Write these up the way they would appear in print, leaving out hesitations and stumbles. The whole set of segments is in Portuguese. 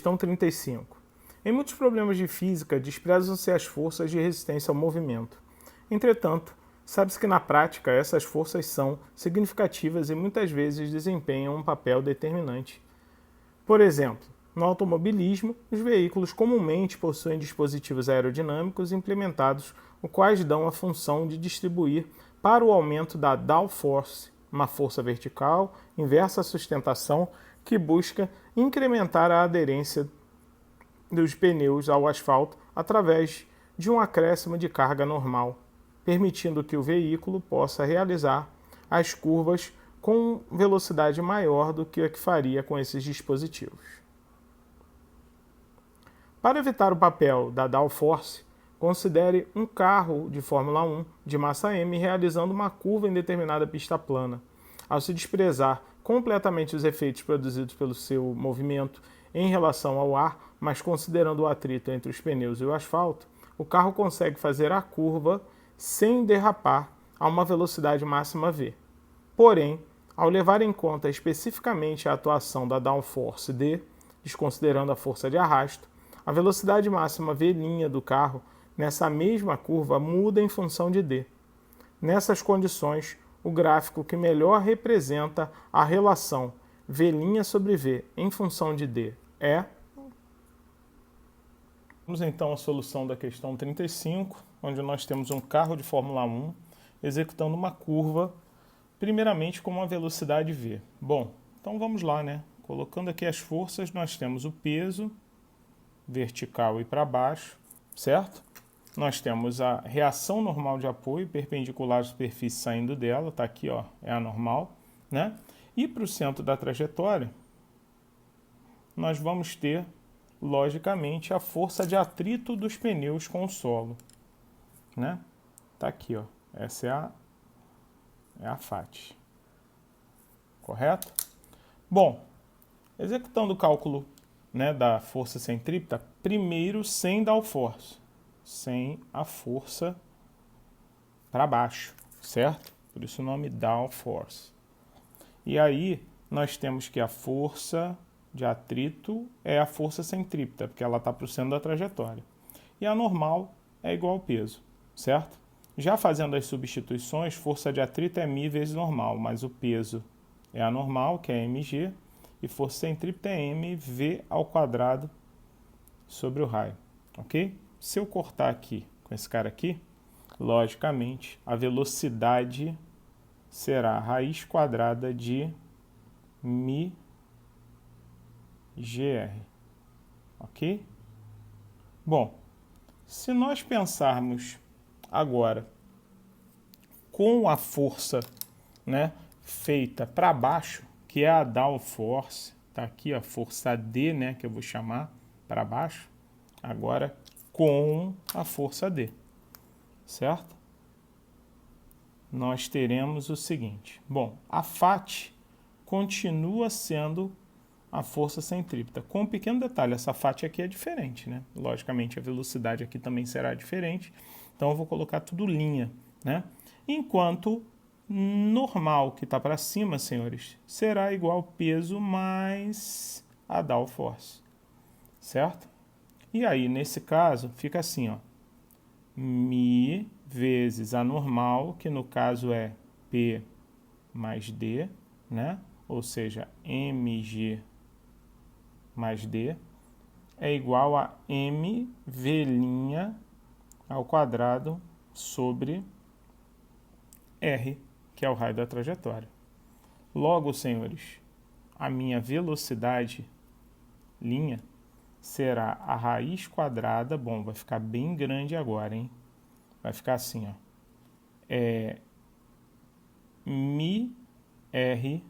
Questão 35. Em muitos problemas de física, desprezam-se as forças de resistência ao movimento. Entretanto, sabe-se que na prática essas forças são significativas e muitas vezes desempenham um papel determinante. Por exemplo, no automobilismo, os veículos comumente possuem dispositivos aerodinâmicos implementados, os quais dão a função de distribuir para o aumento da downforce, uma força vertical inversa à sustentação que busca incrementar a aderência dos pneus ao asfalto através de um acréscimo de carga normal, permitindo que o veículo possa realizar as curvas com velocidade maior do que a que faria com esses dispositivos. Para evitar o papel da downforce, considere um carro de Fórmula 1 de massa M realizando uma curva em determinada pista plana. Ao se desprezar completamente os efeitos produzidos pelo seu movimento em relação ao ar, mas considerando o atrito entre os pneus e o asfalto, o carro consegue fazer a curva sem derrapar a uma velocidade máxima v. Porém, ao levar em conta especificamente a atuação da downforce d, desconsiderando a força de arrasto, a velocidade máxima v' do carro nessa mesma curva muda em função de d. Nessas condições, o gráfico que melhor representa a relação v' sobre v em função de d é... Vamos então à solução da questão 35, onde nós temos um carro de Fórmula 1 executando uma curva, primeiramente com uma velocidade v. Bom, então vamos lá, né? Colocando aqui as forças, nós temos o peso vertical e para baixo, certo? Nós temos a reação normal de apoio perpendicular à superfície saindo dela, tá aqui, ó, é a normal, né? E para o centro da trajetória, nós vamos ter, logicamente, a força de atrito dos pneus com o solo, né? Tá aqui, ó, essa é a FAT, correto? Bom, executando o cálculo, né, da força centrípeta, primeiro sem downforce, sem a força para baixo, certo? Por isso o nome downforce. E aí nós temos que a força de atrito é a força centrípeta, porque ela está para o centro da trajetória. E a normal é igual ao peso, certo? Já fazendo as substituições, força de atrito é μ vezes normal, mas o peso é a normal, que é mg, e força centrípeta é mv ao quadrado sobre o raio, ok? Se eu cortar aqui com esse cara aqui, logicamente, a velocidade será a raiz quadrada de μgr, ok? Bom, se nós pensarmos agora com a força, né, feita para baixo, que é a downforce, tá aqui a força D, né, que eu vou chamar para baixo, agora com a força D, certo? Nós teremos o seguinte, bom, a FAT continua sendo a força centrípeta, com um pequeno detalhe, essa FAT aqui é diferente, né? Logicamente a velocidade aqui também será diferente, então eu vou colocar tudo linha, né? Enquanto normal, que está para cima, senhores, será igual ao peso mais a downforce, certo? E aí, nesse caso, fica assim, ó, μ vezes a normal, que no caso é P mais D, né? Ou seja, mg mais D, é igual a mv' ao quadrado sobre R, que é o raio da trajetória. Logo, senhores, a minha velocidade, linha, será a raiz quadrada, bom, vai ficar bem grande agora, hein? Vai ficar assim, ó, μr,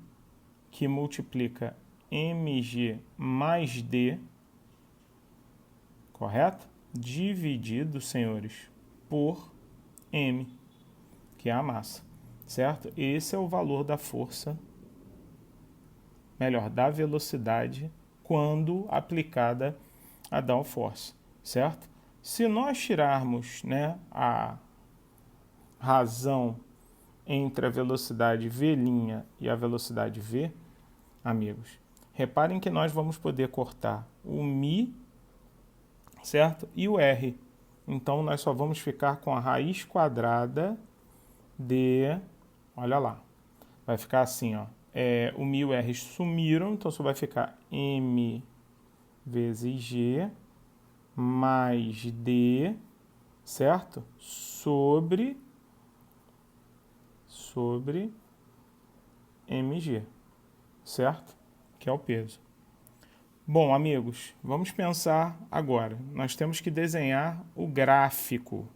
que multiplica mg mais d, correto? Dividido, senhores, por m, que é a massa, certo? Esse é o valor da força, melhor, da velocidade, quando aplicada a downforce, certo? Se nós tirarmos, né, a razão entre a velocidade v' e a velocidade v, amigos, Reparem que nós vamos poder cortar o Mi, certo? E o R. Então, nós só vamos ficar com a raiz quadrada de... Olha lá. Vai ficar assim, ó. O Mi e o R sumiram, então só vai ficar M vezes G mais D, certo? Sobre mg, certo? Que é o peso. Bom, amigos, vamos pensar agora. Nós temos que desenhar o gráfico,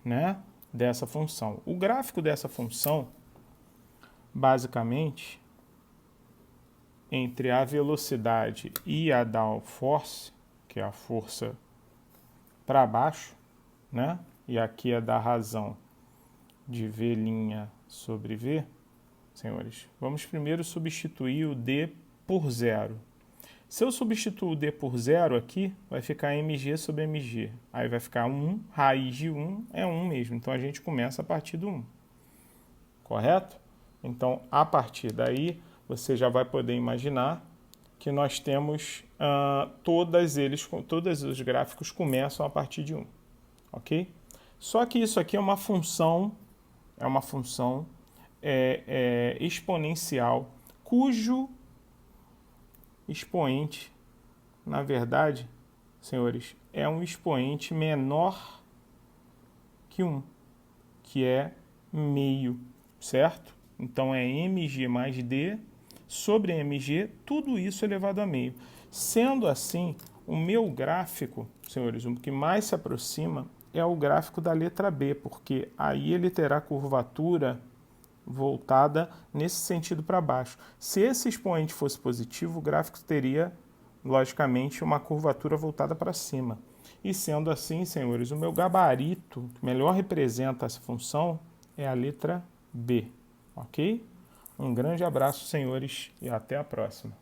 né, dessa função. O gráfico dessa função, basicamente, entre a velocidade e a downforce, que é a força para baixo, né? E aqui é da razão de V' sobre V, senhores. Vamos primeiro substituir o D por zero. Se eu substituir o D por zero aqui, vai ficar mg sobre mg. Aí vai ficar 1, raiz de 1 é 1 mesmo. Então a gente começa a partir do 1. Correto? Então, a partir daí, você já vai poder imaginar que nós temos todos os gráficos começam a partir de 1. Ok? Só que isso aqui é uma função exponencial, cujo expoente, na verdade, senhores, é um expoente menor que 1, que é meio, certo? Então é mg mais d sobre mg, tudo isso elevado a meio. Sendo assim, o meu gráfico, senhores, o que mais se aproxima é o gráfico da letra B, porque aí ele terá curvatura voltada nesse sentido para baixo. Se esse expoente fosse positivo, o gráfico teria, logicamente, uma curvatura voltada para cima. E sendo assim, senhores, o meu gabarito que melhor representa essa função é a letra B, ok? Um grande abraço, senhores, e até a próxima.